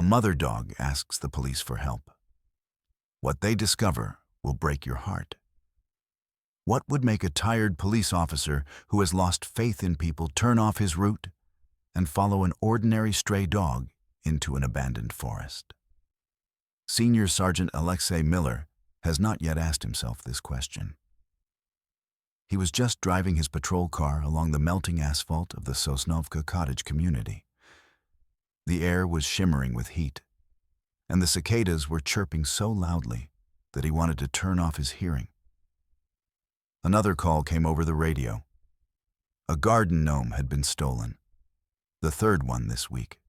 A mother dog asks the police for help. What they discover will break your heart. What would make a tired police officer who has lost faith in people turn off his route and follow an ordinary stray dog into an abandoned forest? Senior Sergeant Alexei Miller has not yet asked himself this question. He was just driving his patrol car along the melting asphalt of the Sosnovka cottage community. The air was shimmering with heat, and the cicadas were chirping so loudly that he wanted to turn off his hearing. Another call came over the radio. A garden gnome had been stolen, the third one this week.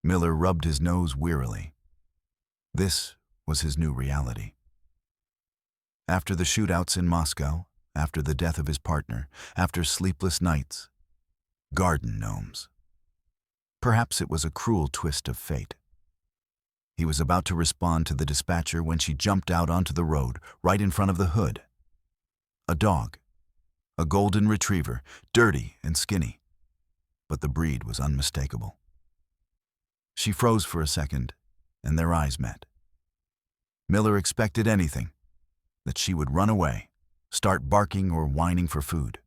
Miller rubbed his nose wearily. This was his new reality. After the shootouts in Moscow, after the death of his partner, after sleepless nights, garden gnomes. Perhaps it was a cruel twist of fate. He was about to respond to the dispatcher when she jumped out onto the road, right in front of the hood. A dog, a golden retriever, dirty and skinny, but the breed was unmistakable. She froze for a second, and their eyes met. Miller expected anything, that she would run away, start barking or whining for food.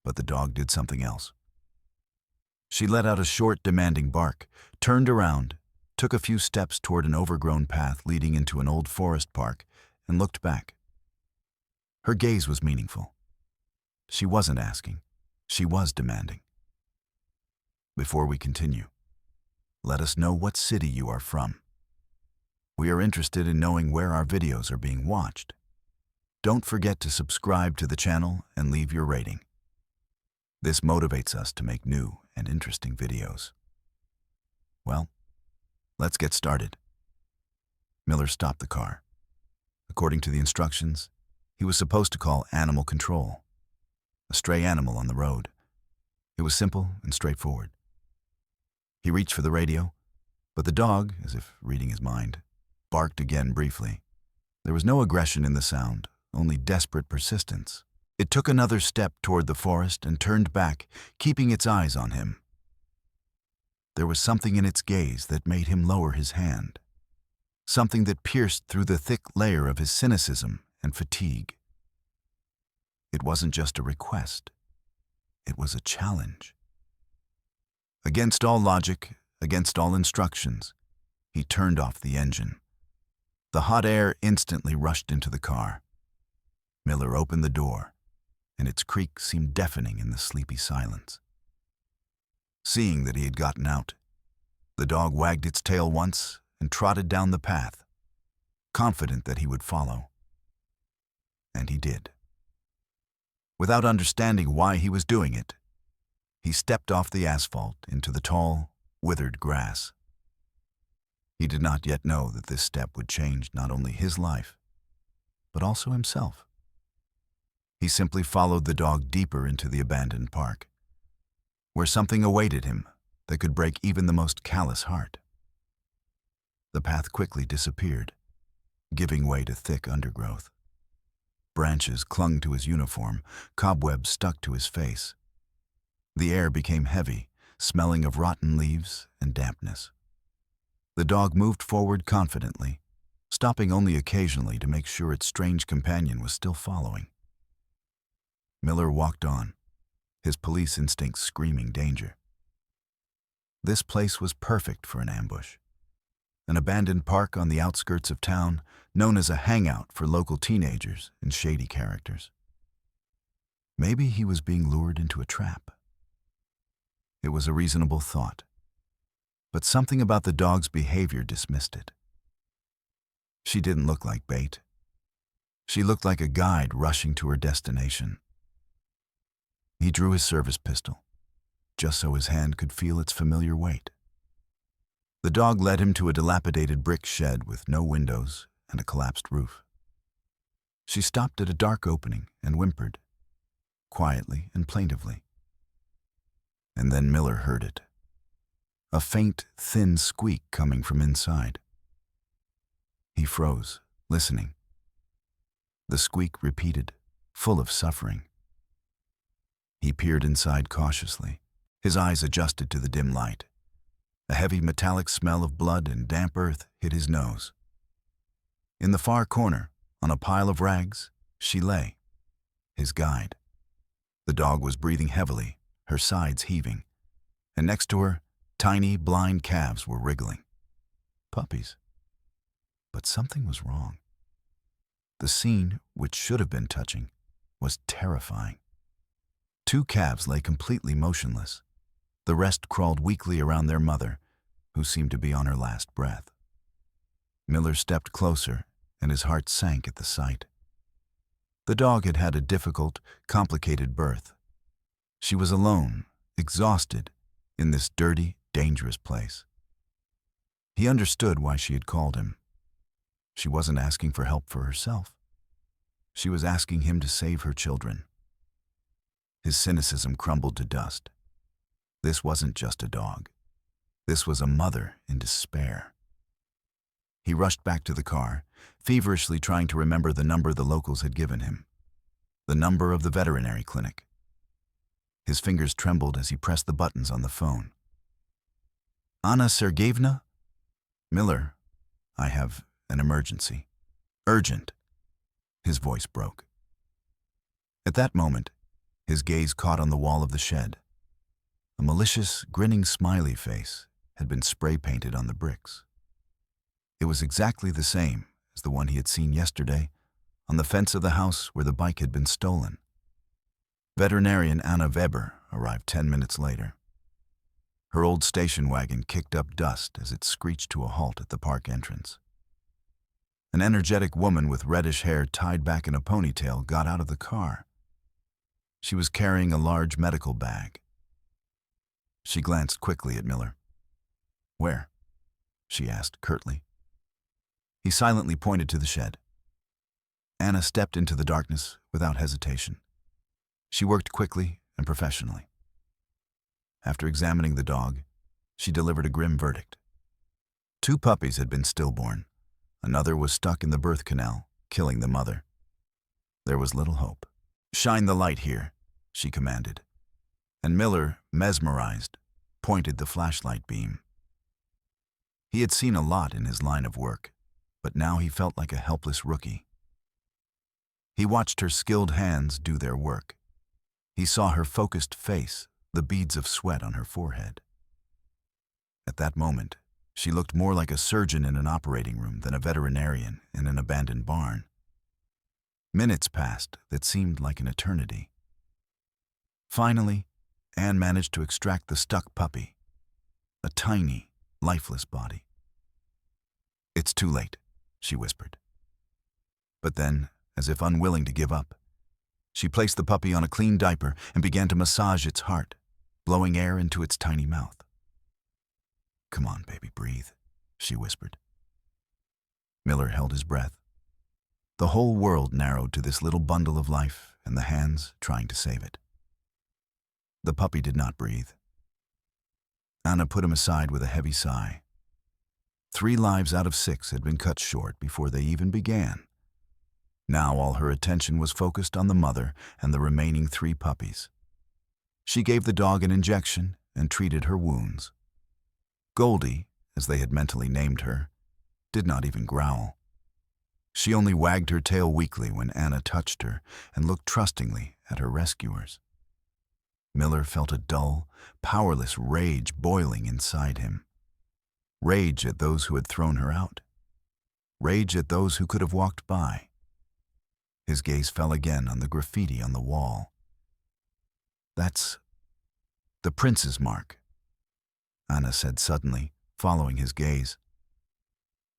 But the dog did something else. She let out a short, demanding bark, turned around, took a few steps toward an overgrown path leading into an old forest park, and looked back. Her gaze was meaningful. She wasn't asking, she was demanding. Before we continue, let us know what city you are from. We are interested in knowing where our videos are being watched. Don't forget to subscribe to the channel and leave your rating. This motivates us to make new and interesting videos. Well, let's get started. Miller stopped the car. According to the instructions, he was supposed to call animal control. A stray animal on the road. It was simple and straightforward. He reached for the radio, but the dog, as if reading his mind, barked again briefly. There was no aggression in the sound, only desperate persistence. It took another step toward the forest and turned back, keeping its eyes on him. There was something in its gaze that made him lower his hand, something that pierced through the thick layer of his cynicism and fatigue. It wasn't just a request, it was a challenge. Against all logic, against all instructions, he turned off the engine. The hot air instantly rushed into the car. Miller opened the door, and its creak seemed deafening in the sleepy silence. Seeing that he had gotten out, the dog wagged its tail once and trotted down the path, confident that he would follow. And he did. Without understanding why he was doing it, he stepped off the asphalt into the tall, withered grass. He did not yet know that this step would change not only his life, but also himself. He simply followed the dog deeper into the abandoned park, where something awaited him that could break even the most callous heart. The path quickly disappeared, giving way to thick undergrowth. Branches clung to his uniform, cobwebs stuck to his face. The air became heavy, smelling of rotten leaves and dampness. The dog moved forward confidently, stopping only occasionally to make sure its strange companion was still following. Miller walked on, his police instincts screaming danger. This place was perfect for an ambush. An abandoned park on the outskirts of town, known as a hangout for local teenagers and shady characters. Maybe he was being lured into a trap. It was a reasonable thought, but something about the dog's behavior dismissed it. She didn't look like bait. She looked like a guide rushing to her destination. He drew his service pistol, just so his hand could feel its familiar weight. The dog led him to a dilapidated brick shed with no windows and a collapsed roof. She stopped at a dark opening and whimpered, quietly and plaintively. And then Miller heard it. A faint, thin squeak coming from inside. He froze, listening. The squeak repeated, full of suffering. He peered inside cautiously, his eyes adjusted to the dim light, A heavy metallic smell of blood and damp earth hit his nose. In the far corner, on a pile of rags, she lay, his guide. The dog was breathing heavily, her sides heaving, and next to her, tiny, blind calves were wriggling. Puppies. But something was wrong. The scene, which should have been touching, was terrifying. 2 calves lay completely motionless. The rest crawled weakly around their mother, who seemed to be on her last breath. Miller stepped closer, and his heart sank at the sight. The dog had had a difficult, complicated birth. She was alone, exhausted, in this dirty, dangerous place. He understood why she had called him. She wasn't asking for help for herself. She was asking him to save her children. His cynicism crumbled to dust. This wasn't just a dog. This was a mother in despair. He rushed back to the car, feverishly trying to remember the number the locals had given him. The number of the veterinary clinic. His fingers trembled as he pressed the buttons on the phone. Anna Sergeyevna? Miller, I have an emergency. Urgent. His voice broke. At that moment, his gaze caught on the wall of the shed. A malicious, grinning smiley face had been spray-painted on the bricks. It was exactly the same as the one he had seen yesterday on the fence of the house where the bike had been stolen. Veterinarian Anna Weber arrived 10 minutes later. Her old station wagon kicked up dust as it screeched to a halt at the park entrance. An energetic woman with reddish hair tied back in a ponytail got out of the car. She was carrying a large medical bag. She glanced quickly at Miller. "Where?" she asked curtly. He silently pointed to the shed. Anna stepped into the darkness without hesitation. She worked quickly and professionally. After examining the dog, she delivered a grim verdict. 2 puppies had been stillborn. Another was stuck in the birth canal, killing the mother. There was little hope. "Shine the light here," she commanded. And Miller, mesmerized, pointed the flashlight beam. He had seen a lot in his line of work, but now he felt like a helpless rookie. He watched her skilled hands do their work. He saw her focused face, the beads of sweat on her forehead. At that moment, she looked more like a surgeon in an operating room than a veterinarian in an abandoned barn. Minutes passed that seemed like an eternity. Finally, Anne managed to extract the stuck puppy, a tiny, lifeless body. "It's too late," she whispered. But then, as if unwilling to give up, she placed the puppy on a clean diaper and began to massage its heart, blowing air into its tiny mouth. "Come on, baby, breathe," she whispered. Miller held his breath. The whole world narrowed to this little bundle of life and the hands trying to save it. The puppy did not breathe. Anna put him aside with a heavy sigh. 3 lives out of 6 had been cut short before they even began. Now all her attention was focused on the mother and the remaining 3 puppies. She gave the dog an injection and treated her wounds. Goldie, as they had mentally named her, did not even growl. She only wagged her tail weakly when Anna touched her and looked trustingly at her rescuers. Miller felt a dull, powerless rage boiling inside him. Rage at those who had thrown her out. Rage at those who could have walked by. His gaze fell again on the graffiti on the wall. "That's the prince's mark," Anna said suddenly, following his gaze.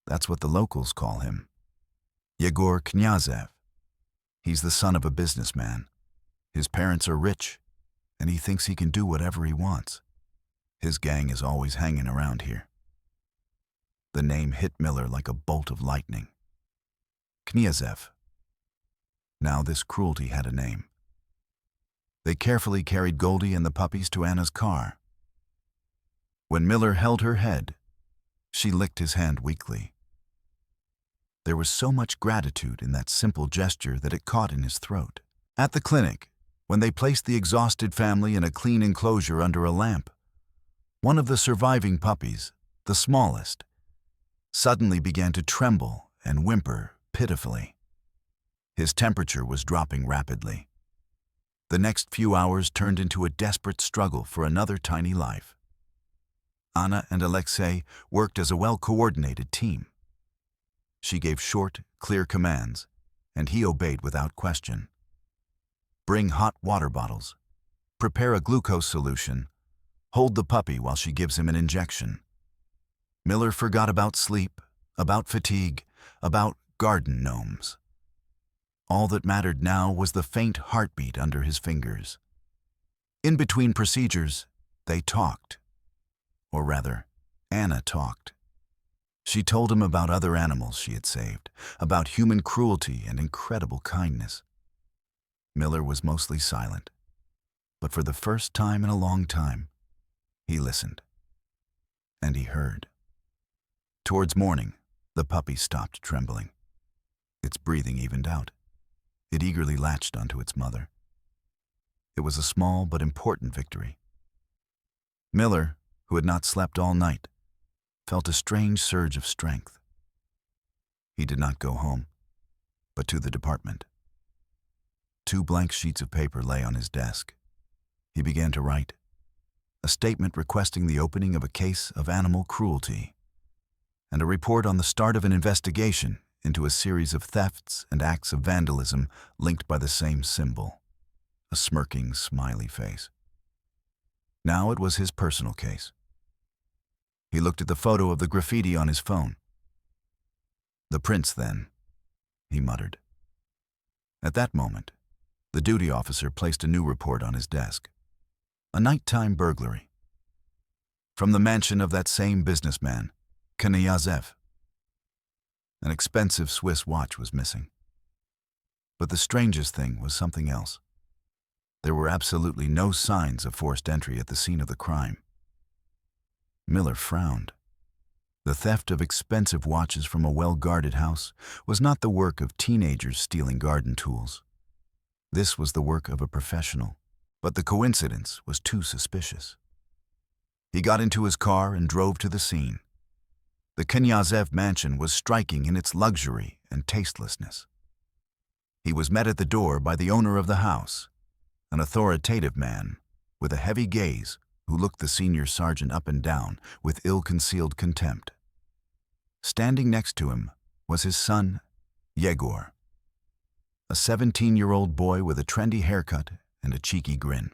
"That's what the locals call him. Yegor Knyazev. He's the son of a businessman. His parents are rich, and he thinks he can do whatever he wants. His gang is always hanging around here." The name hit Miller like a bolt of lightning. Knyazev. Now this cruelty had a name. They carefully carried Goldie and the puppies to Anna's car. When Miller held her head, she licked his hand weakly. There was so much gratitude in that simple gesture that it caught in his throat. At the clinic, when they placed the exhausted family in a clean enclosure under a lamp, One of the surviving puppies, the smallest, suddenly began to tremble and whimper pitifully. His temperature was dropping rapidly. The next few hours turned into a desperate struggle for another tiny life. Anna and Alexei worked as a well-coordinated team. She gave short, clear commands, and he obeyed without question. Bring hot water bottles. Prepare a glucose solution. Hold the puppy while she gives him an injection. Miller forgot about sleep, about fatigue, about garden gnomes. All that mattered now was the faint heartbeat under his fingers. In between procedures, they talked. Or rather, Anna talked. She told him about other animals she had saved, about human cruelty and incredible kindness. Miller was mostly silent, but for the first time in a long time, he listened. And he heard. Towards morning, the puppy stopped trembling. Its breathing evened out. It eagerly latched onto its mother. It was a small but important victory. Miller, who had not slept all night, felt a strange surge of strength. He did not go home, but to the department. 2 blank sheets of paper lay on his desk. He began to write a statement requesting the opening of a case of animal cruelty, and a report on the start of an investigation into a series of thefts and acts of vandalism linked by the same symbol, a smirking, smiley face. Now it was his personal case. He looked at the photo of the graffiti on his phone. The prince, then, he muttered. At that moment, the duty officer placed a new report on his desk. A nighttime burglary. From the mansion of that same businessman, Kniazev. An expensive Swiss watch was missing. But the strangest thing was something else. There were absolutely no signs of forced entry at the scene of the crime. Miller frowned. The theft of expensive watches from a well-guarded house was not the work of teenagers stealing garden tools. This was the work of a professional, but the coincidence was too suspicious. He got into his car and drove to the scene. The Kniazev mansion was striking in its luxury and tastelessness. He was met at the door by the owner of the house, an authoritative man with a heavy gaze who looked the senior sergeant up and down with ill-concealed contempt. Standing next to him was his son, Yegor, a 17-year-old boy with a trendy haircut and a cheeky grin.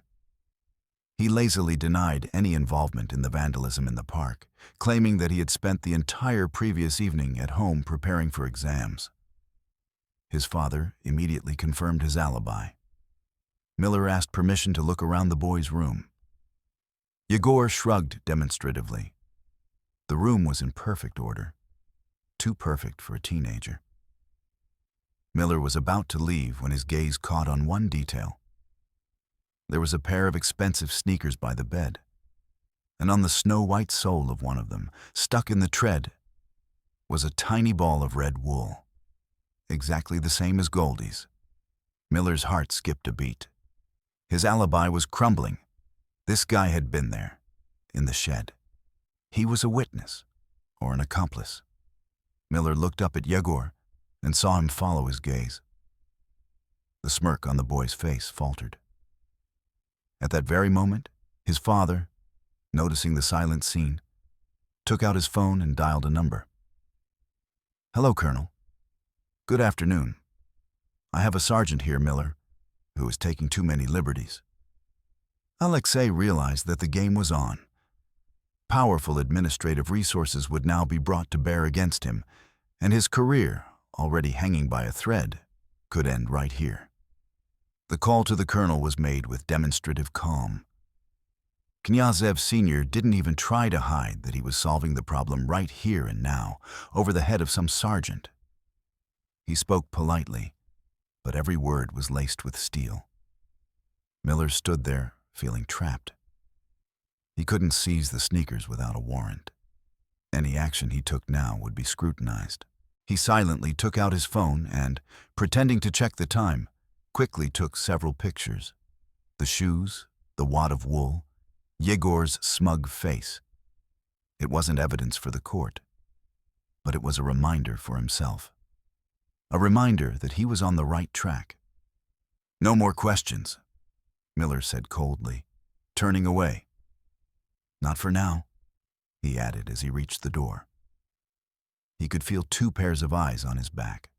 He lazily denied any involvement in the vandalism in the park, claiming that he had spent the entire previous evening at home preparing for exams. His father immediately confirmed his alibi. Miller asked permission to look around the boy's room. Yegor shrugged demonstratively. The room was in perfect order, too perfect for a teenager. Miller was about to leave when his gaze caught on one detail. There was a pair of expensive sneakers by the bed, and on the snow-white sole of one of them, stuck in the tread, was a tiny ball of red wool, exactly the same as Goldie's. Miller's heart skipped a beat. His alibi was crumbling. This guy had been there, in the shed. He was a witness, or an accomplice. Miller looked up at Yegor and saw him follow his gaze. The smirk on the boy's face faltered. At that very moment, his father, noticing the silent scene, took out his phone and dialed a number. "Hello, Colonel. Good afternoon. I have a sergeant here, Miller, who is taking too many liberties." Alexei realized that the game was on. Powerful administrative resources would now be brought to bear against him, and his career, already hanging by a thread, could end right here. The call to the colonel was made with demonstrative calm. Kniazev Sr. didn't even try to hide that he was solving the problem right here and now, over the head of some sergeant. He spoke politely, but every word was laced with steel. Miller stood there, feeling trapped. He couldn't seize the sneakers without a warrant. Any action he took now would be scrutinized. He silently took out his phone and, pretending to check the time, quickly took several pictures. The shoes, the wad of wool, Yegor's smug face. It wasn't evidence for the court, but it was a reminder for himself. A reminder that he was on the right track. "No more questions," Miller said coldly, turning away. "Not for now," he added as he reached the door. He could feel two pairs of eyes on his back,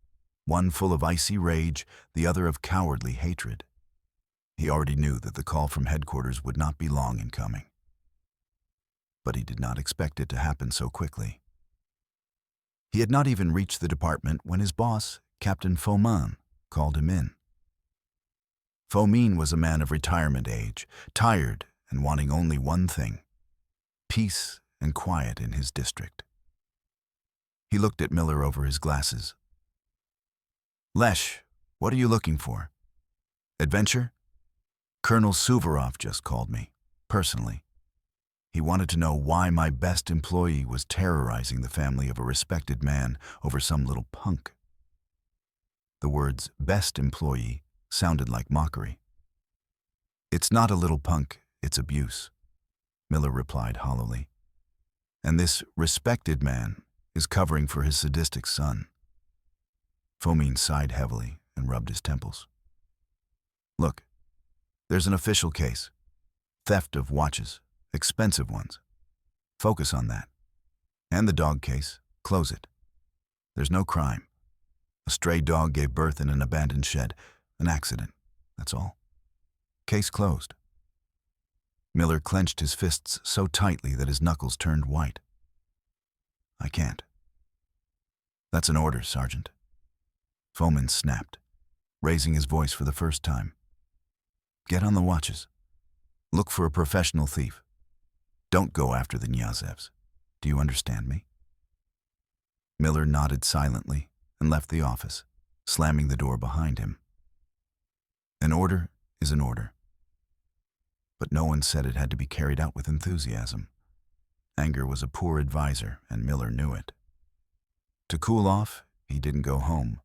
one full of icy rage, the other of cowardly hatred. He already knew that the call from headquarters would not be long in coming. But he did not expect it to happen so quickly. He had not even reached the department when his boss, Captain Fomin, called him in. Fomin was a man of retirement age, tired and wanting only one thing: peace and quiet in his district. He looked at Miller over his glasses. "Lesh, what are you looking for? Adventure? Colonel Suvorov just called me, personally. He wanted to know why my best employee was terrorizing the family of a respected man over some little punk." The words "best employee" sounded like mockery. "It's not a little punk, it's abuse," Miller replied hollowly. "And this respected man is covering for his sadistic son." Fomin sighed heavily and rubbed his temples. "Look, there's an official case. Theft of watches, expensive ones. Focus on that. And the dog case, close it. There's no crime. A stray dog gave birth in an abandoned shed. An accident, that's all. Case closed." Miller clenched his fists so tightly that his knuckles turned white. "I can't." "That's an order, Sergeant." Fomin snapped, raising his voice for the first time. "Get on the watches. Look for a professional thief. Don't go after the Knyazevs. Do you understand me?" Miller nodded silently and left the office, slamming the door behind him. An order is an order. But no one said it had to be carried out with enthusiasm. Anger was a poor advisor, and Miller knew it. To cool off, he didn't go home,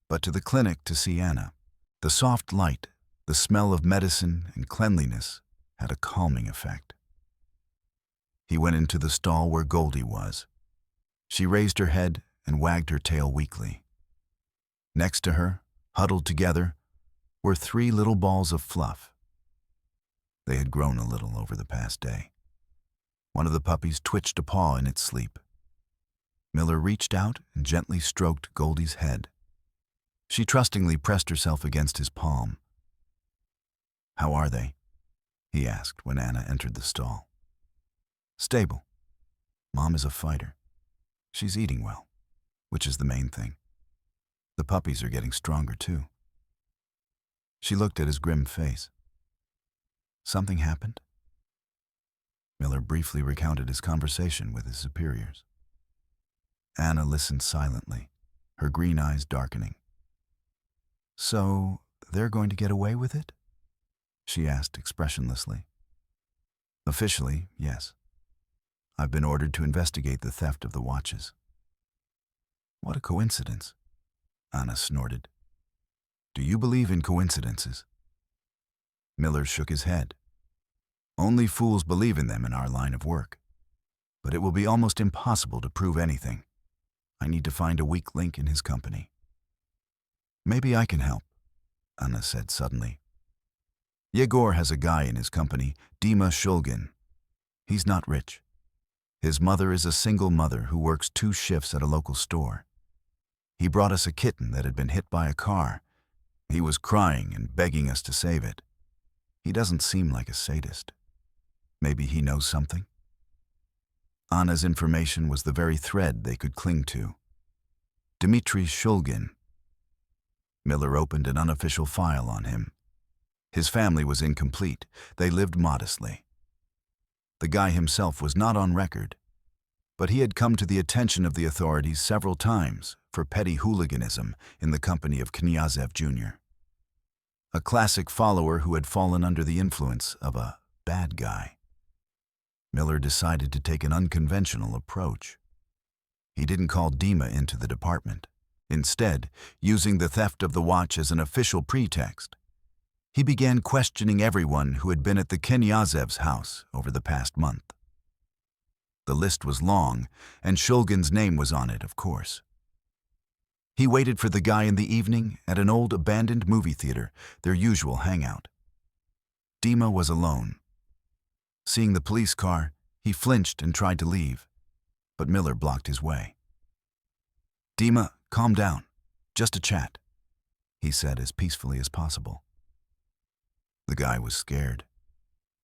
but to the clinic to see Anna. The soft light, the smell of medicine and cleanliness had a calming effect. He went into the stall where Goldie was. She raised her head and wagged her tail weakly. Next to her, huddled together, were 3 little balls of fluff. They had grown a little over the past day. One of the puppies twitched a paw in its sleep. Miller reached out and gently stroked Goldie's head. She trustingly pressed herself against his palm. "How are they?" he asked when Anna entered the stall. "Stable. Mom is a fighter. She's eating well, which is the main thing. The puppies are getting stronger too." She looked at his grim face. "Something happened?" Miller briefly recounted his conversation with his superiors. Anna listened silently, her green eyes darkening. "So, they're going to get away with it?" she asked expressionlessly. "Officially, yes. I've been ordered to investigate the theft of the watches." "What a coincidence," Anna snorted. "Do you believe in coincidences?" Miller shook his head. "Only fools believe in them in our line of work. But it will be almost impossible to prove anything. I need to find a weak link in his company." "Maybe I can help," Anna said suddenly. "Yegor has a guy in his company, Dima Shulgin. He's not rich. His mother is a single mother who works 2 shifts at a local store. He brought us a kitten that had been hit by a car. He was crying and begging us to save it. He doesn't seem like a sadist. Maybe he knows something?" Anna's information was the very thread they could cling to. Dmitry Shulgin. Miller opened an unofficial file on him. His family was incomplete. They lived modestly. The guy himself was not on record, but he had come to the attention of the authorities several times for petty hooliganism in the company of Knyazev Jr. A classic follower who had fallen under the influence of a bad guy. Miller decided to take an unconventional approach. He didn't call Dima into the department, instead using the theft of the watch as an official pretext. He began questioning everyone who had been at the Knyazev's house over the past month. The list was long, and Shulgin's name was on it, of course. He waited for the guy in the evening at an old abandoned movie theater, their usual hangout. Dima was alone. Seeing the police car, he flinched and tried to leave, but Miller blocked his way. "Dima, calm down. Just a chat," he said as peacefully as possible. The guy was scared.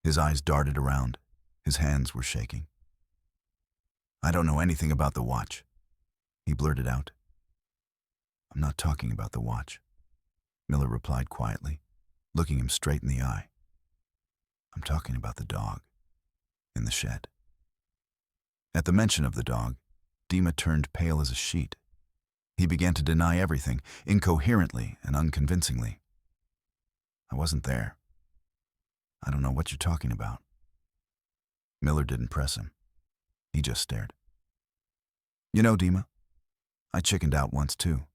His eyes darted around. His hands were shaking. "I don't know anything about the watch," he blurted out. "I'm not talking about the watch," Miller replied quietly, looking him straight in the eye. "I'm talking about the dog in the shed." At the mention of the dog, Dima turned pale as a sheet. He began to deny everything, incoherently and unconvincingly. "I wasn't there. I don't know what you're talking about." Miller didn't press him. He just stared. "You know, Dima, I chickened out once too,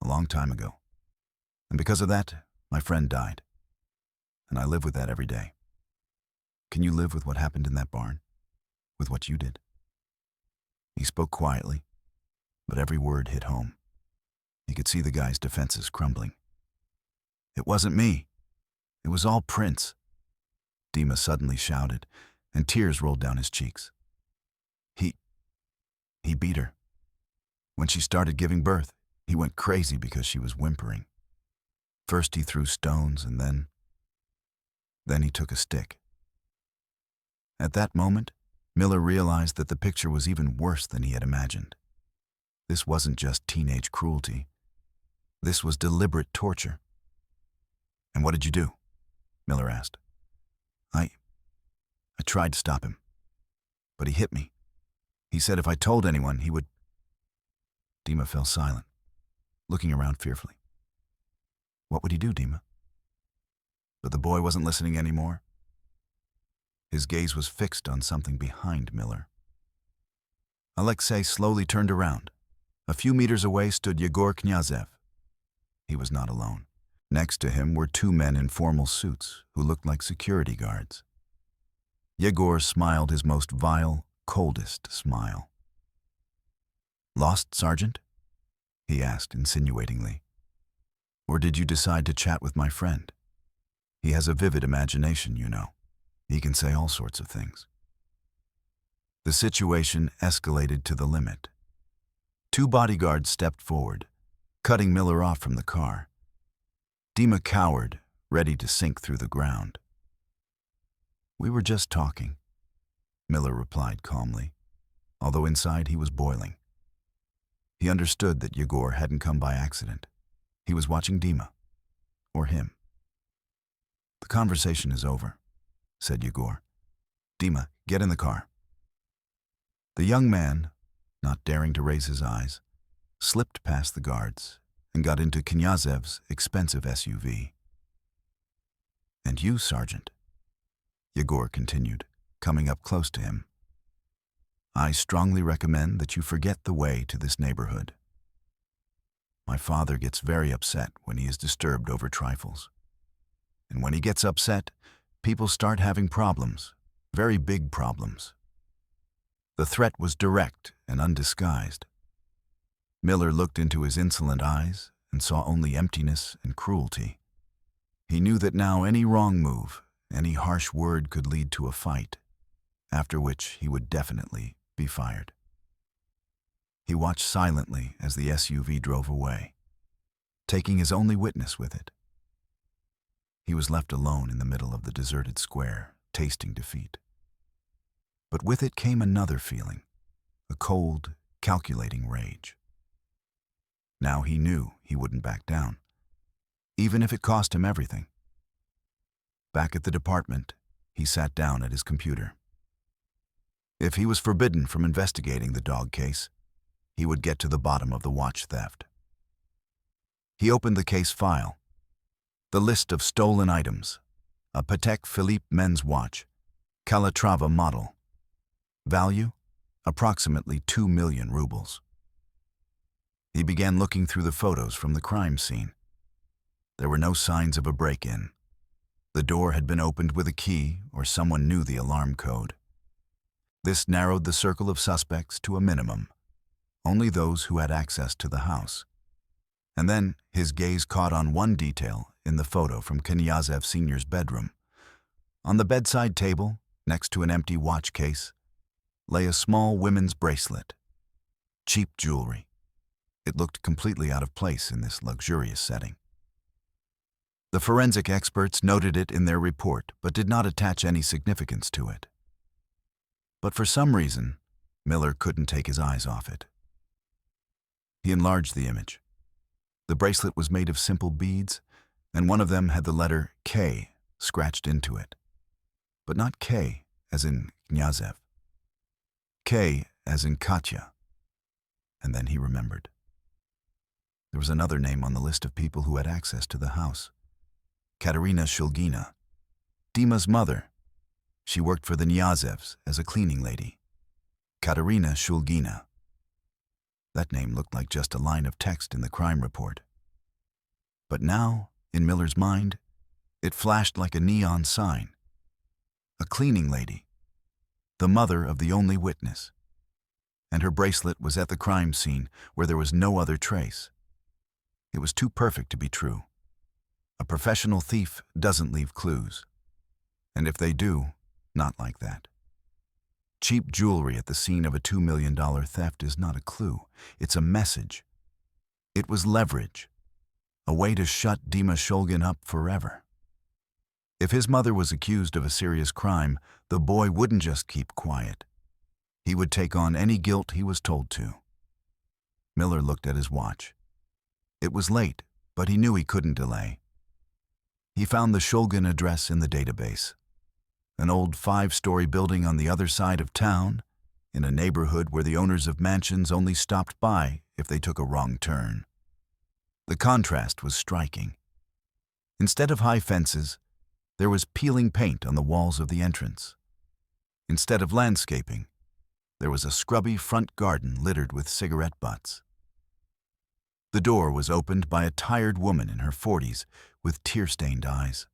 a long time ago. And because of that, my friend died. And I live with that every day. Can you live with what happened in that barn? With what you did?" He spoke quietly, but every word hit home. He could see the guy's defenses crumbling. "It wasn't me. It was all Prince," Dima suddenly shouted, and tears rolled down his cheeks. He beat her. When she started giving birth, he went crazy because she was whimpering. First he threw stones, and then he took a stick. At that moment, Miller realized that the picture was even worse than he had imagined. This wasn't just teenage cruelty. This was deliberate torture. "And what did you do?" Miller asked. I tried to stop him, but he hit me. He said if I told anyone, he would..." Dima fell silent, looking around fearfully. "What would he do, Dima?" But the boy wasn't listening anymore. His gaze was fixed on something behind Miller. Alexei slowly turned around. A few meters away stood Yegor Knyazev. He was not alone. Next to him were two men in formal suits who looked like security guards. Yegor smiled his most vile, coldest smile. "Lost, Sergeant?" he asked insinuatingly. "Or did you decide to chat with my friend? He has a vivid imagination, you know. He can say all sorts of things." The situation escalated to the limit. Two bodyguards stepped forward, cutting Miller off from the car. Dima cowered, ready to sink through the ground. "We were just talking," Miller replied calmly, although inside he was boiling. He understood that Yegor hadn't come by accident. He was watching Dima, or him. "The conversation is over," said Yegor. "Dima, get in the car." The young man, not daring to raise his eyes, slipped past the guards and got into Knyazev's expensive SUV. "And you, Sergeant," Yegor continued, coming up close to him, "I strongly recommend that you forget the way to this neighborhood. My father gets very upset when he is disturbed over trifles. And when he gets upset, people start having problems, very big problems." The threat was direct and undisguised. Miller looked into his insolent eyes and saw only emptiness and cruelty. He knew that now any wrong move, any harsh word could lead to a fight, after which he would definitely be fired. He watched silently as the SUV drove away, taking his only witness with it. He was left alone in the middle of the deserted square, tasting defeat. But with it came another feeling, a cold, calculating rage. Now he knew he wouldn't back down, even if it cost him everything. Back at the department, he sat down at his computer. If he was forbidden from investigating the dog case, he would get to the bottom of the watch theft. He opened the case file. The list of stolen items: a Patek Philippe men's watch, Calatrava model. Value: approximately 2 million rubles. He began looking through the photos from the crime scene. There were no signs of a break-in, The door had been opened with a key, or someone knew the alarm code. This narrowed the circle of suspects to a minimum, only those who had access to the house. And then his gaze caught on one detail in the photo from Knyazev Sr.'s bedroom. On the bedside table, next to an empty watch case, lay a small women's bracelet. Cheap jewelry. It looked completely out of place in this luxurious setting. The forensic experts noted it in their report, but did not attach any significance to it. But for some reason, Miller couldn't take his eyes off it. He enlarged the image. The bracelet was made of simple beads, and one of them had the letter K scratched into it. But not K as in Knyazev. K as in Katya. And then he remembered. There was another name on the list of people who had access to the house. Katerina Shulgina, Dima's mother. She worked for the Knyazevs as a cleaning lady. Katerina Shulgina. That name looked like just a line of text in the crime report. But now, in Miller's mind, it flashed like a neon sign. A cleaning lady, the mother of the only witness. And her bracelet was at the crime scene where there was no other trace. It was too perfect to be true. A professional thief doesn't leave clues. And if they do, not like that. Cheap jewelry at the scene of a $2 million theft is not a clue. It's a message. It was leverage. A way to shut Dima Shulgin up forever. If his mother was accused of a serious crime, the boy wouldn't just keep quiet. He would take on any guilt he was told to. Miller looked at his watch. It was late, but he knew he couldn't delay. He found the Shulgin address in the database. An old 5-story building on the other side of town, in a neighborhood where the owners of mansions only stopped by if they took a wrong turn. The contrast was striking. Instead of high fences, there was peeling paint on the walls of the entrance. Instead of landscaping, there was a scrubby front garden littered with cigarette butts. The door was opened by a tired woman in her 40s with tear-stained eyes.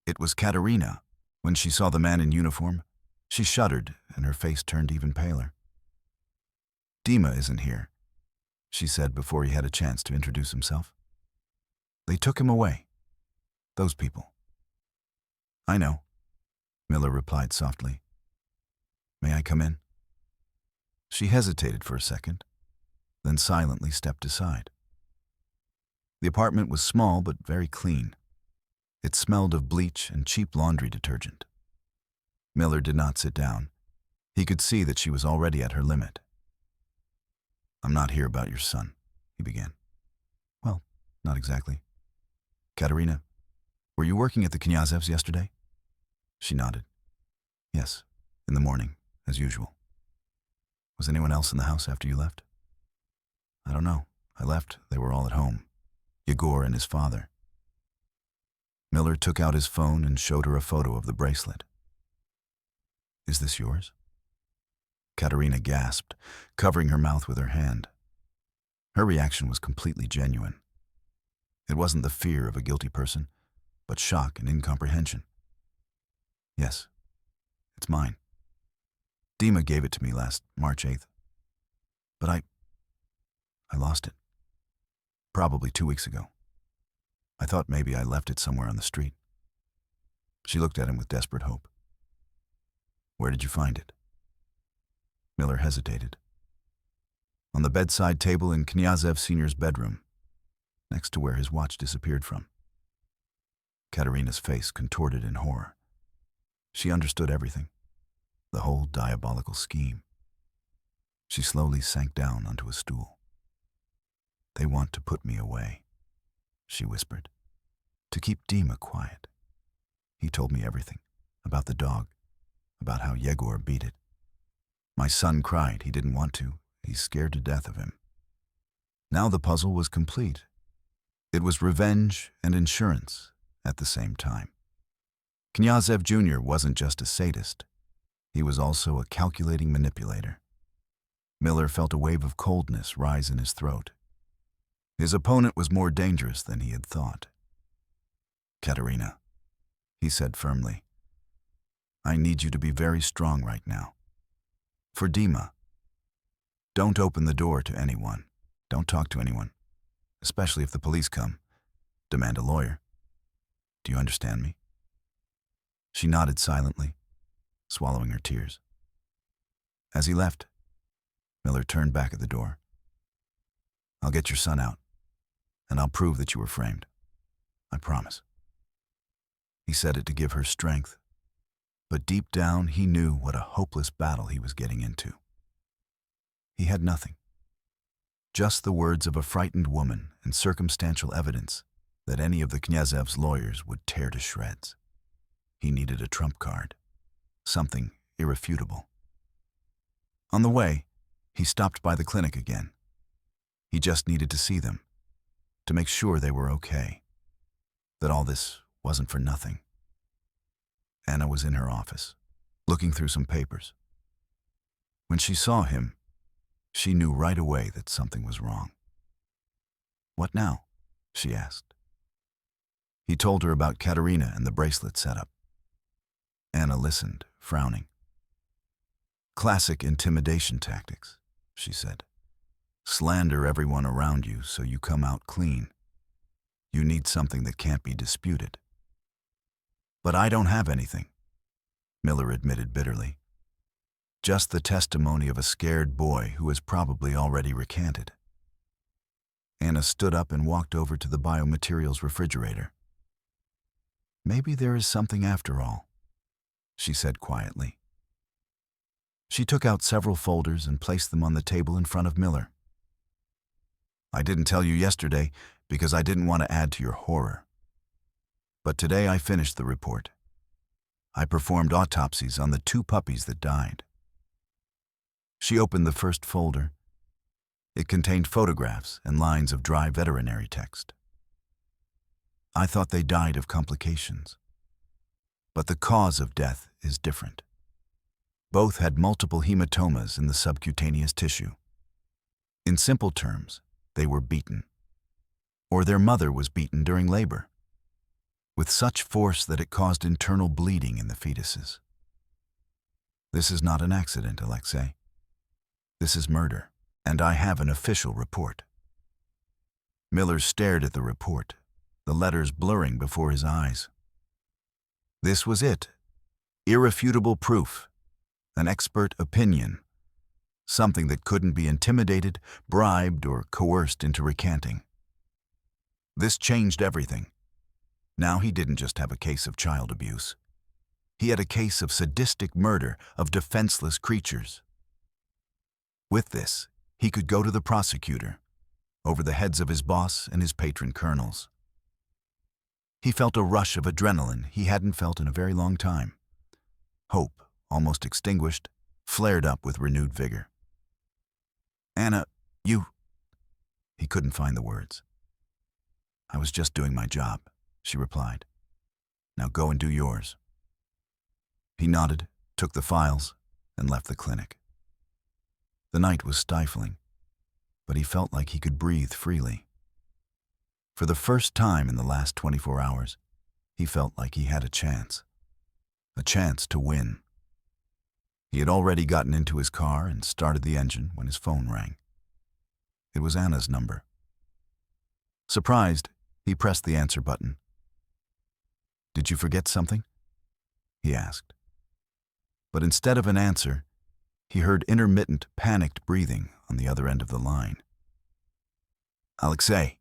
It was Katerina. When she saw the man in uniform, she shuddered and her face turned even paler. "Dima isn't here," she said before he had a chance to introduce himself. "They took him away. Those people." "I know," Miller replied softly. "May I come in?" She hesitated for a second, then silently stepped aside. The apartment was small but very clean. It smelled of bleach and cheap laundry detergent. Miller did not sit down. He could see that she was already at her limit. "I'm not here about your son," he began. "Well, not exactly. Katerina, were you working at the Knyazevs yesterday?" She nodded. "Yes, in the morning, as usual." "Was anyone else in the house after you left?" "I don't know. I left. They were all at home. Yegor and his father." Miller took out his phone and showed her a photo of the bracelet. "Is this yours?" Katerina gasped, covering her mouth with her hand. Her reaction was completely genuine. It wasn't the fear of a guilty person, but shock and incomprehension. "Yes, it's mine. Dima gave it to me last March 8th. But I lost it. Probably 2 weeks ago. I thought maybe I left it somewhere on the street." She looked at him with desperate hope. "Where did you find it?" Miller hesitated. "On the bedside table in Knyazev Sr.'s bedroom, next to where his watch disappeared from." Katerina's face contorted in horror. She understood everything, the whole diabolical scheme. She slowly sank down onto a stool. "They want to put me away," she whispered, "to keep Dima quiet. He told me everything, about the dog, about how Yegor beat it. My son cried. He didn't want to. He's scared to death of him." Now the puzzle was complete. It was revenge and insurance at the same time. Knyazev Jr. wasn't just a sadist. He was also a calculating manipulator. Miller felt a wave of coldness rise in his throat. His opponent was more dangerous than he had thought. "Katerina," he said firmly. I need you to be very strong right now. For Dima. Don't open the door to anyone. Don't talk to anyone, especially if the police come. Demand a lawyer. Do you understand me? She nodded silently, swallowing her tears. As he left, Miller turned back at the door. I'll get your son out, and I'll prove that you were framed. I promise. He said it to give her strength, but deep down he knew what a hopeless battle he was getting into. He had nothing. Just the words of a frightened woman and circumstantial evidence that any of the Knyazev's lawyers would tear to shreds. He needed a trump card, something irrefutable. On the way, he stopped by the clinic again. He just needed to see them, to make sure they were okay, that all this wasn't for nothing. Anna was in her office, looking through some papers. When she saw him, she knew right away that something was wrong. What now? She asked. He told her about Katerina and the bracelet setup. Anna listened, frowning. Classic intimidation tactics, she said. Slander everyone around you so you come out clean. You need something that can't be disputed. But I don't have anything, Miller admitted bitterly. Just the testimony of a scared boy who has probably already recanted. Anna stood up and walked over to the biomaterials refrigerator. Maybe there is something after all, she said quietly. She took out several folders and placed them on the table in front of Miller. I didn't tell you yesterday because I didn't want to add to your horror. But today I finished the report. I performed autopsies on the 2 puppies that died. She opened the first folder. It contained photographs and lines of dry veterinary text. I thought they died of complications. But the cause of death is different. Both had multiple hematomas in the subcutaneous tissue. In simple terms, they were beaten. Or their mother was beaten during labor, with such force that it caused internal bleeding in the fetuses. This is not an accident, Alexei. This is murder, and I have an official report. Miller stared at the report, the letters blurring before his eyes. This was it. Irrefutable proof. An expert opinion. Something that couldn't be intimidated, bribed, or coerced into recanting. This changed everything. Now he didn't just have a case of child abuse. He had a case of sadistic murder of defenseless creatures. With this, he could go to the prosecutor, over the heads of his boss and his patron colonels. He felt a rush of adrenaline he hadn't felt in a very long time. Hope, almost extinguished, flared up with renewed vigor. Anna, you... He couldn't find the words. I was just doing my job, she replied. Now go and do yours. He nodded, took the files, and left the clinic. The night was stifling, but he felt like he could breathe freely. For the first time in the last 24 hours, he felt like he had a chance to win. He had already gotten into his car and started the engine when his phone rang. It was Anna's number. Surprised, he pressed the answer button. Did you forget something? He asked. But instead of an answer, he heard intermittent, panicked breathing on the other end of the line. Alexei.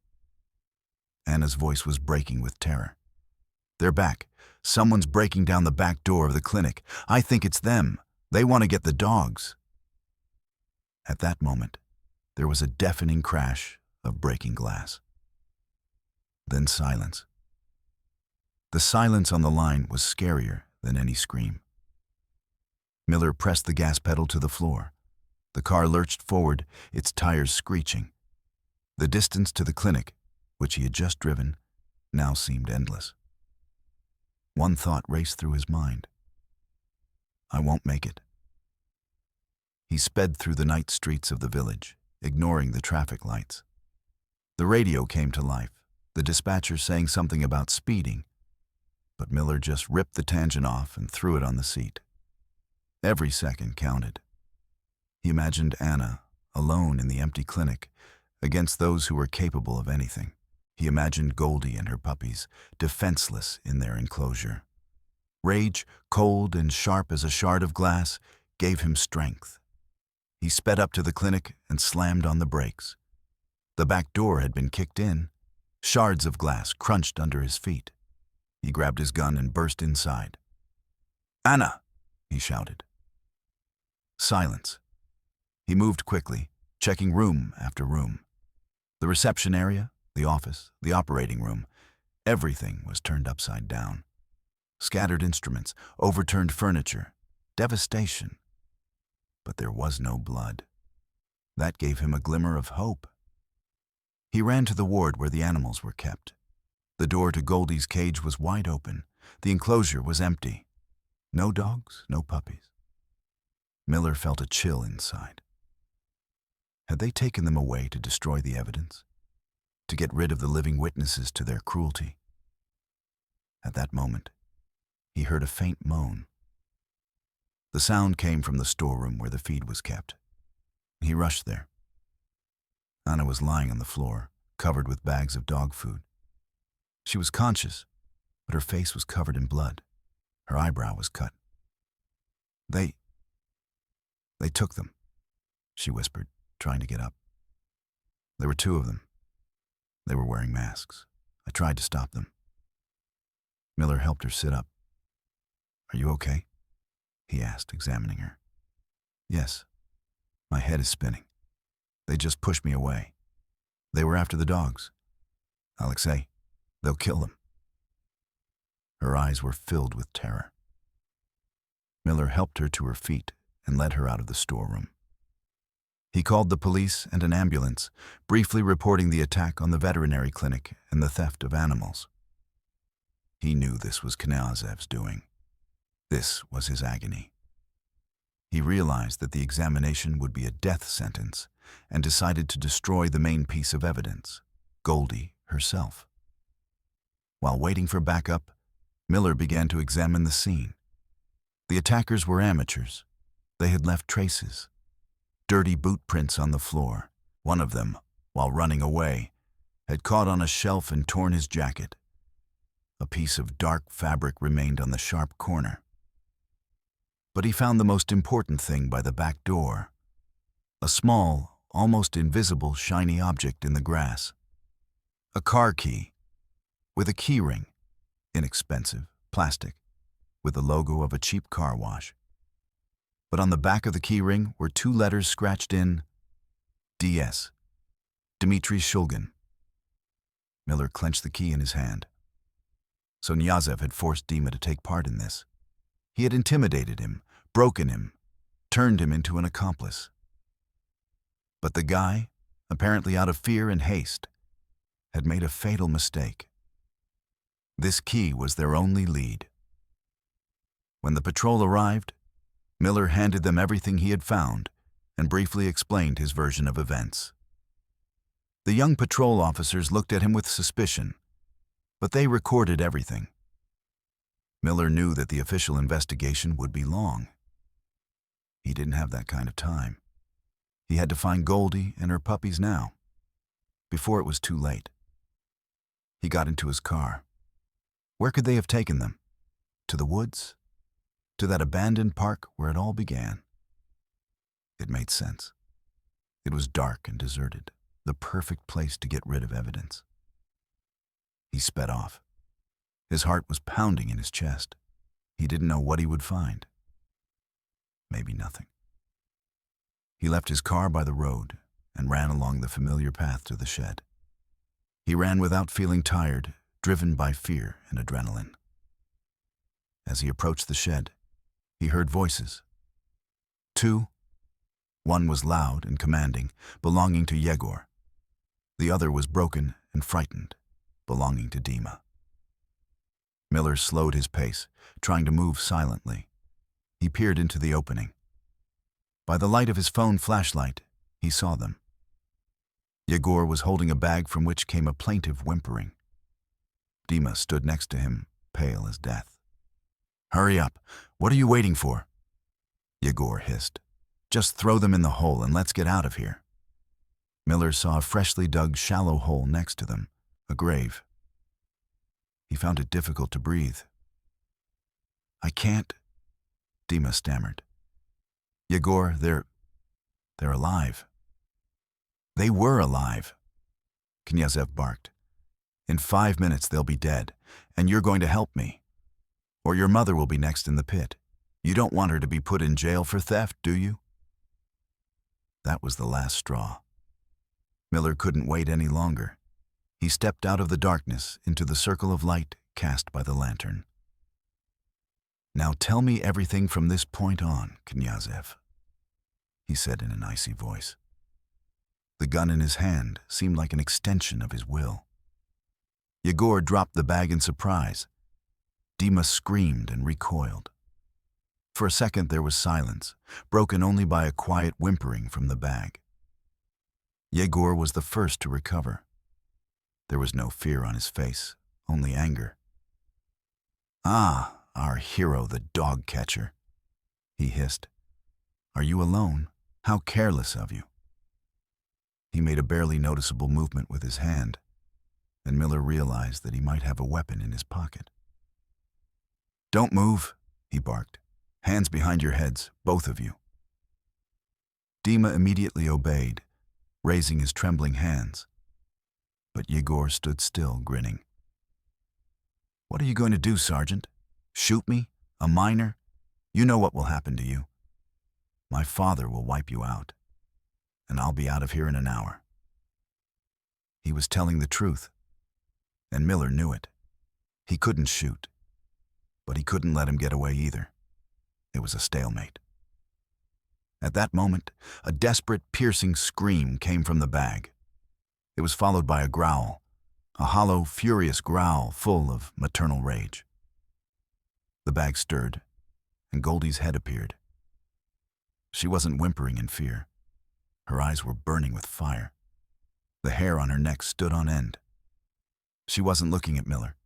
Anna's voice was breaking with terror. They're back. Someone's breaking down the back door of the clinic. I think it's them. They want to get the dogs. At that moment, there was a deafening crash of breaking glass. Then silence. The silence on the line was scarier than any scream. Miller pressed the gas pedal to the floor. The car lurched forward, its tires screeching. The distance to the clinic, which he had just driven, now seemed endless. One thought raced through his mind. I won't make it. He sped through the night streets of the village, ignoring the traffic lights. The radio came to life, the dispatcher saying something about speeding. but Miller just ripped the tangent off and threw it on the seat. Every second counted. He imagined Anna, alone in the empty clinic, against those who were capable of anything. He imagined Goldie and her puppies, defenseless in their enclosure. Rage, cold and sharp as a shard of glass, gave him strength. He sped up to the clinic and slammed on the brakes. The back door had been kicked in. Shards of glass crunched under his feet. He grabbed his gun and burst inside. "Anna!" he shouted. Silence. He moved quickly, checking room after room. The reception area, the office, the operating room, everything was turned upside down. Scattered instruments, overturned furniture, devastation. But there was no blood. That gave him a glimmer of hope. He ran to the ward where the animals were kept. The door to Goldie's cage was wide open. The enclosure was empty. No dogs, no puppies. Miller felt a chill inside. Had they taken them away to destroy the evidence? To get rid of the living witnesses to their cruelty? At that moment, he heard a faint moan. The sound came from the storeroom where the feed was kept. He rushed there. Anna was lying on the floor, covered with bags of dog food. She was conscious, but her face was covered in blood. Her eyebrow was cut. They took them, she whispered, trying to get up. There were 2 of them. They were wearing masks. I tried to stop them. Miller helped her sit up. "Are you okay?" he asked, examining her. "Yes. My head is spinning. They just pushed me away. They were after the dogs. Alexei, they'll kill them." Her eyes were filled with terror. Miller helped her to her feet and led her out of the storeroom. He called the police and an ambulance, briefly reporting the attack on the veterinary clinic and the theft of animals. He knew this was Knyazev's doing. This was his agony. He realized that the examination would be a death sentence and decided to destroy the main piece of evidence, Goldie herself. While waiting for backup, Miller began to examine the scene. The attackers were amateurs. They had left traces. Dirty boot prints on the floor. One of them, while running away, had caught on a shelf and torn his jacket. A piece of dark fabric remained on the sharp corner. But he found the most important thing by the back door. A small, almost invisible, shiny object in the grass. A car key, with a key ring, inexpensive, plastic, with the logo of a cheap car wash. But on the back of the key ring were 2 letters scratched in DS, Dmitry Shulgin. Miller clenched the key in his hand. So Knyazov had forced Dima to take part in this. He had intimidated him, broken him, turned him into an accomplice. But the guy, apparently out of fear and haste, had made a fatal mistake. This key was their only lead. When the patrol arrived, Miller handed them everything he had found and briefly explained his version of events. The young patrol officers looked at him with suspicion, but they recorded everything. Miller knew that the official investigation would be long. He didn't have that kind of time. He had to find Goldie and her puppies now, before it was too late. He got into his car. Where could they have taken them? To the woods? To that abandoned park where it all began? It made sense. It was dark and deserted, the perfect place to get rid of evidence. He sped off. His heart was pounding in his chest. He didn't know what he would find. Maybe nothing. He left his car by the road and ran along the familiar path to the shed. He ran without feeling tired, driven by fear and adrenaline. As he approached the shed, he heard voices. 2. One was loud and commanding, belonging to Yegor. The other was broken and frightened, belonging to Dima. Miller slowed his pace, trying to move silently. He peered into the opening. By the light of his phone flashlight, he saw them. Yegor was holding a bag from which came a plaintive whimpering. Dima stood next to him, pale as death. "Hurry up! What are you waiting for?" Yegor hissed. "Just throw them in the hole and let's get out of here." Miller saw a freshly dug shallow hole next to them, a grave. He found it difficult to breathe. "I can't," Dima stammered. "Yegor, they're alive." "They were alive," Knyazev barked. "In 5 minutes they'll be dead, and you're going to help me. Or your mother will be next in the pit. You don't want her to be put in jail for theft, do you?" That was the last straw. Miller couldn't wait any longer. He stepped out of the darkness into the circle of light cast by the lantern. "Now tell me everything from this point on, Knyazev," he said in an icy voice. The gun in his hand seemed like an extension of his will. Yegor dropped the bag in surprise. Dima screamed and recoiled. For a second there was silence, broken only by a quiet whimpering from the bag. Yegor was the first to recover. There was no fear on his face, only anger. "Ah, our hero, the dog catcher," he hissed. "Are you alone? How careless of you." He made a barely noticeable movement with his hand, and Miller realized that he might have a weapon in his pocket. "Don't move," he barked. "Hands behind your heads, both of you." Dima immediately obeyed, raising his trembling hands. But Yegor stood still, grinning. "What are you going to do, Sergeant? Shoot me? A minor? You know what will happen to you. My father will wipe you out, and I'll be out of here in an hour." He was telling the truth, and Miller knew it. He couldn't shoot, but he couldn't let him get away either. It was a stalemate. At that moment, a desperate, piercing scream came from the bag. It was followed by a growl, a hollow, furious growl full of maternal rage. The bag stirred, and Goldie's head appeared. She wasn't whimpering in fear. Her eyes were burning with fire. The hair on her neck stood on end. She wasn't looking at Miller.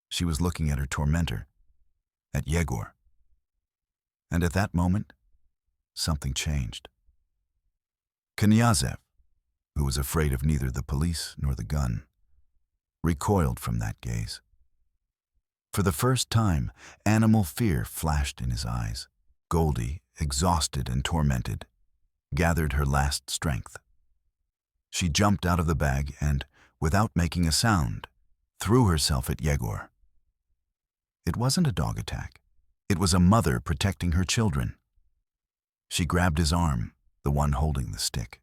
She was looking at her tormentor, at Yegor. And at that moment, something changed. Knyazev, who was afraid of neither the police nor the gun, recoiled from that gaze. For the first time, animal fear flashed in his eyes. Goldie, exhausted and tormented, gathered her last strength. She jumped out of the bag and, without making a sound, threw herself at Yegor. It wasn't a dog attack. It was a mother protecting her children. She grabbed his arm, the one holding the stick.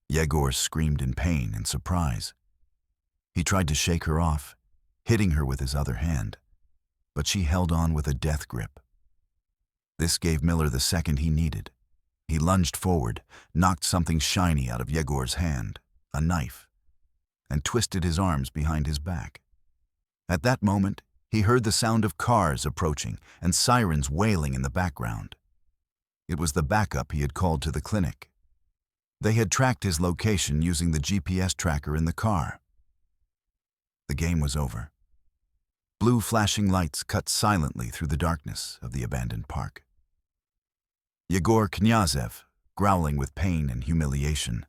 Yegor screamed in pain and surprise. He tried to shake her off, hitting her with his other hand, but she held on with a death grip. This gave Miller the second he needed. He lunged forward, knocked something shiny out of Yegor's hand, a knife, and twisted his arms behind his back. At that moment, he heard the sound of cars approaching and sirens wailing in the background. It was the backup he had called to the clinic. They had tracked his location using the GPS tracker in the car. The game was over. Blue flashing lights cut silently through the darkness of the abandoned park. Yegor Knyazev, growling with pain and humiliation,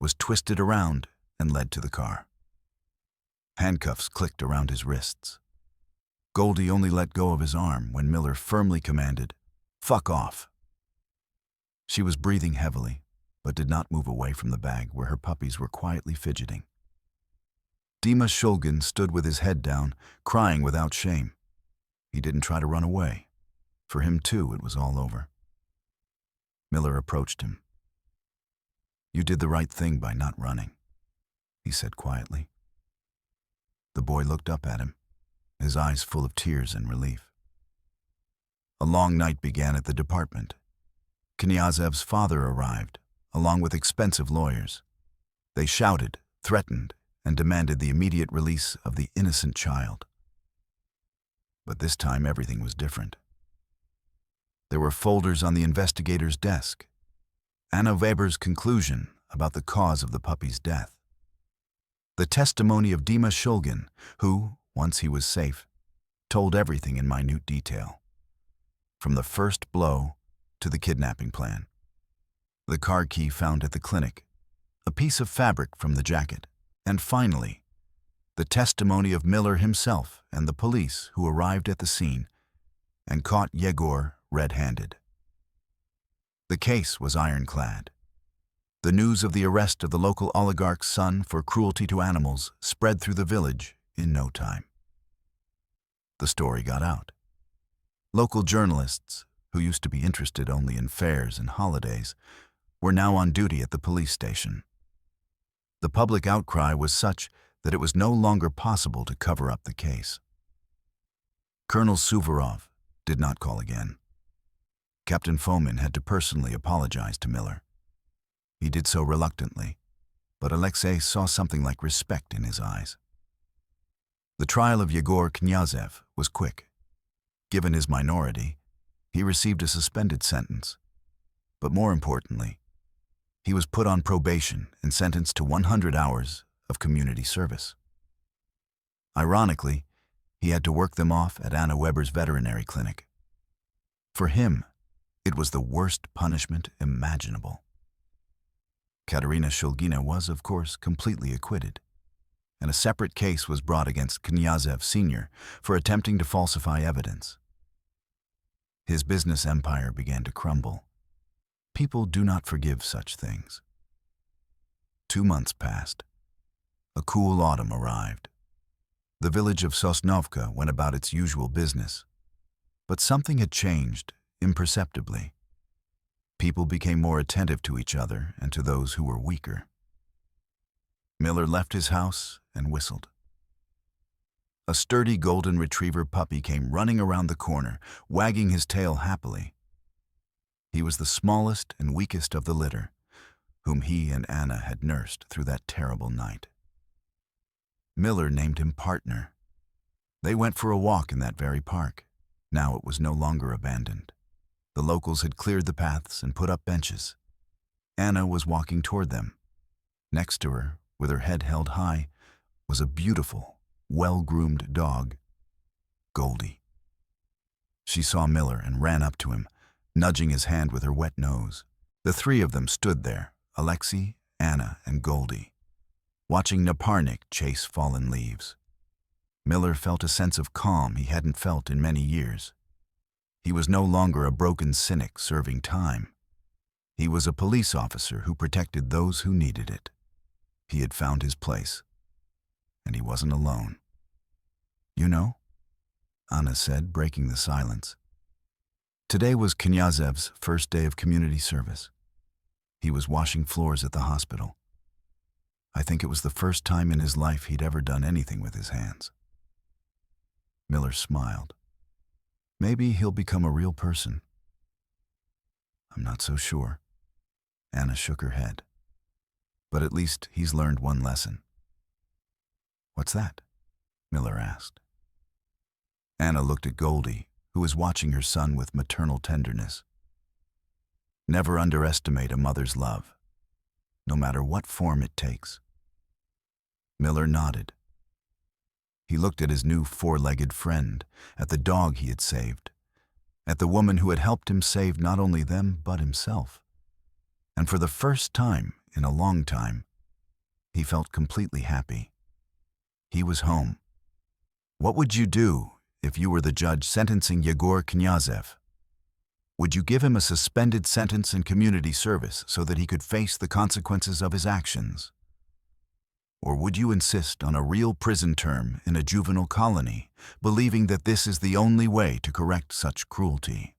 was twisted around and led to the car. Handcuffs clicked around his wrists. Goldie only let go of his arm when Miller firmly commanded, "Fuck off." She was breathing heavily, but did not move away from the bag where her puppies were quietly fidgeting. Dima Shulgin stood with his head down, crying without shame. He didn't try to run away. For him, too, it was all over. Miller approached him. "You did the right thing by not running," he said quietly. The boy looked up at him, his eyes full of tears and relief. A long night began at the department. Knyazev's father arrived, along with expensive lawyers. They shouted, threatened, and demanded the immediate release of the innocent child. But this time everything was different. There were folders on the investigator's desk. Anna Weber's conclusion about the cause of the puppy's death. The testimony of Dima Shulgin, who, once he was safe, told everything in minute detail, from the first blow to the kidnapping plan. The car key found at the clinic, a piece of fabric from the jacket, and finally, the testimony of Miller himself and the police who arrived at the scene and caught Yegor red-handed. The case was ironclad. The news of the arrest of the local oligarch's son for cruelty to animals spread through the village in no time. The story got out. Local journalists, who used to be interested only in fairs and holidays, were now on duty at the police station. The public outcry was such that it was no longer possible to cover up the case. Colonel Suvorov did not call again. Captain Fomin had to personally apologize to Miller. He did so reluctantly, but Alexei saw something like respect in his eyes. The trial of Yegor Knyazev was quick. Given his minority, he received a suspended sentence. But more importantly, he was put on probation and sentenced to 100 hours of community service. Ironically, he had to work them off at Anna Weber's veterinary clinic. For him, it was the worst punishment imaginable. Katerina Shulgina was, of course, completely acquitted, and a separate case was brought against Knyazev Sr. for attempting to falsify evidence. His business empire began to crumble. People do not forgive such things. 2 months passed. A cool autumn arrived. The village of Sosnovka went about its usual business, but something had changed imperceptibly. People became more attentive to each other and to those who were weaker. Miller left his house and whistled. A sturdy golden retriever puppy came running around the corner, wagging his tail happily. He was the smallest and weakest of the litter, whom he and Anna had nursed through that terrible night. Miller named him Partner. They went for a walk in that very park. Now it was no longer abandoned. The locals had cleared the paths and put up benches. Anna was walking toward them. Next to her, with her head held high, was a beautiful, well-groomed dog, Goldie. She saw Miller and ran up to him, nudging his hand with her wet nose. The three of them stood there, Alexei, Anna, and Goldie, watching Naparnik chase fallen leaves. Miller felt a sense of calm he hadn't felt in many years. He was no longer a broken cynic serving time. He was a police officer who protected those who needed it. He had found his place, and he wasn't alone. "You know," Anna said, breaking the silence. Today was Knyazev's first day of community service. He was washing floors at the hospital. I think it was the first time in his life he'd ever done anything with his hands. Miller smiled. Maybe he'll become a real person. I'm not so sure. Anna shook her head. But at least he's learned one lesson. What's that? Miller asked. Anna looked at Goldie, who was watching her son with maternal tenderness. Never underestimate a mother's love, no matter what form it takes. Miller nodded. He looked at his new four-legged friend, at the dog he had saved, at the woman who had helped him save not only them but himself. And for the first time in a long time, he felt completely happy. He was home. What would you do if you were the judge sentencing Yegor Knyazev? Would you give him a suspended sentence in community service so that he could face the consequences of his actions? Or would you insist on a real prison term in a juvenile colony, believing that this is the only way to correct such cruelty?